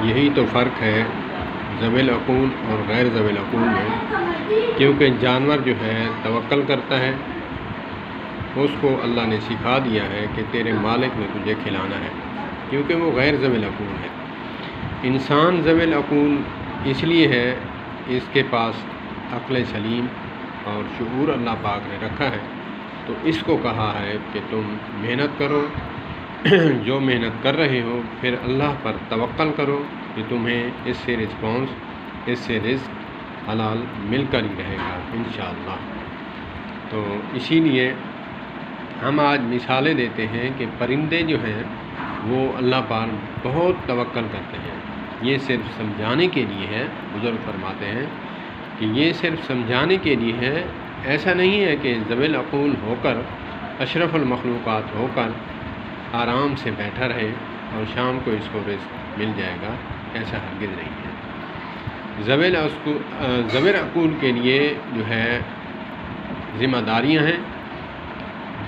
یہی تو فرق ہے ذوی العقول اور غیر ذوی العقول میں، کیونکہ جانور جو ہے توکل کرتا ہے، اس کو اللہ نے سکھا دیا ہے کہ تیرے مالک نے تجھے کھلانا ہے، کیونکہ وہ غیر ذوی العقول ہے۔ انسان ذوی العقول اس لیے ہے، اس کے پاس عقل سلیم اور شعور اللہ پاک نے رکھا ہے، تو اس کو کہا ہے کہ تم محنت کرو، جو محنت کر رہے ہو پھر اللہ پر توکل کرو کہ تمہیں اس سے رسپانس، اس سے رزق حلال مل کر ہی رہے گا انشاءاللہ۔ تو اسی لیے ہم آج مثالیں دیتے ہیں کہ پرندے جو ہیں وہ اللہ پر بہت توکل کرتے ہیں۔ یہ صرف سمجھانے کے لیے ہے، بزرگ فرماتے ہیں کہ یہ صرف سمجھانے کے لیے ہے، ایسا نہیں ہے کہ ذوی العقول ہو کر، اشرف المخلوقات ہو کر آرام سے بیٹھا رہے اور شام کو اس کو رزق مل جائے گا، ایسا ہرگز نہیں ہے۔ ذوی العقول کے لیے جو ہے ذمہ داریاں ہیں،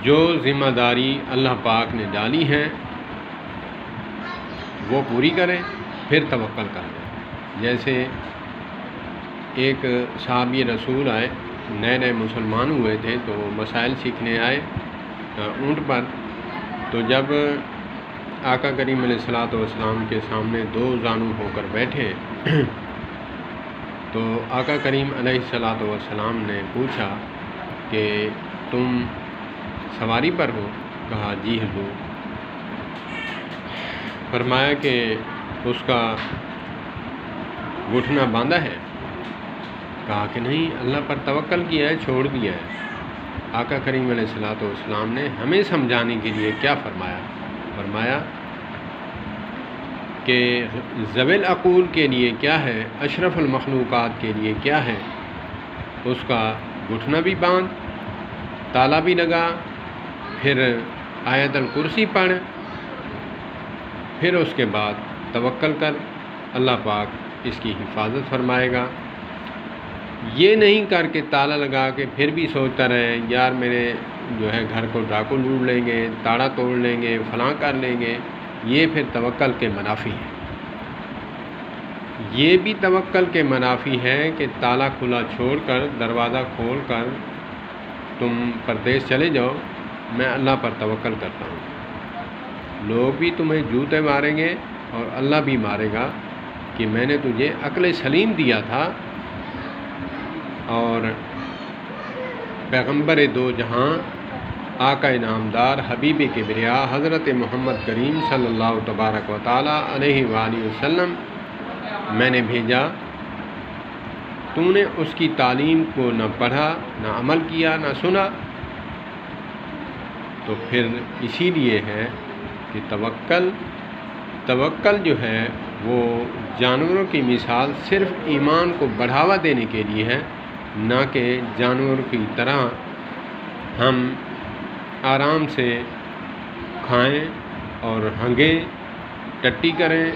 جو ذمہ داری اللہ پاک نے ڈالی ہیں وہ پوری کریں، پھر توکل کریں۔ جیسے ایک صحابی رسول آئے، نئے مسلمان ہوئے تھے، تو مسائل سیکھنے آئے اونٹ پر۔ تو جب آقا کریم علیہ الصلوۃ والسلام کے سامنے دو زانو ہو کر بیٹھے تو آقا کریم علیہ الصلوۃ والسلام نے پوچھا کہ تم سواری پر ہو؟ کہا جی حضور۔ فرمایا کہ اس کا گھٹنا باندھا ہے؟ کہا کہ نہیں، اللہ پر توکل کیا ہے، چھوڑ دیا ہے۔ آقا کریم علیہ الصلوۃ والسلام نے ہمیں سمجھانے کے لیے کیا فرمایا؟ فرمایا کہ ذوی العقول کے لیے کیا ہے، اشرف المخلوقات کے لیے کیا ہے، اس کا گھٹنا بھی باندھ، تالا بھی لگا، پھر آیت الکرسی پڑھ، پھر اس کے بعد توکل کر، اللہ پاک اس کی حفاظت فرمائے گا۔ یہ نہیں کر کے تالا لگا کے پھر بھی سوچتا رہے یار میرے جو ہے گھر کو ڈاکو لوٹ لیں گے، تاڑا توڑ لیں گے، فلاں کر لیں گے، یہ پھر توکل کے منافی ہے۔ یہ بھی توکل کے منافی ہے کہ تالا کھلا چھوڑ کر، دروازہ کھول کر تم پردیس چلے جاؤ، میں اللہ پر توکل کرتا ہوں۔ لوگ بھی تمہیں جوتے ماریں گے اور اللہ بھی مارے گا کہ میں نے تجھے عقل سلیم دیا تھا، اور پیغمبر دو جہاں، آقا انعامدار، حبیب کبریا حضرت محمد کریم صلی اللہ تبارک و تعالی علیہ وآلہ وسلم میں نے بھیجا، تو نے اس کی تعلیم کو نہ پڑھا، نہ عمل کیا، نہ سنا، تو پھر اسی لیے ہے کہ توکل جو ہے وہ جانوروں کی مثال صرف ایمان کو بڑھاوا دینے کے لیے ہے، نہ کہ جانور کی طرح ہم آرام سے کھائیں اور ہنگیں، ٹٹی کریں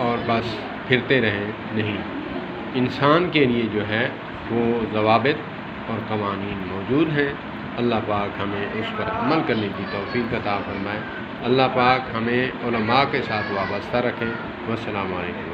اور بس پھرتے رہیں، نہیں۔ انسان کے لیے جو ہے وہ ضوابط اور قوانین موجود ہیں۔ اللہ پاک ہمیں اس پر عمل کرنے کی توفیق عطا فرمائے۔ اللہ پاک ہمیں علماء کے ساتھ وابستہ رکھیں۔ والسلام علیکم۔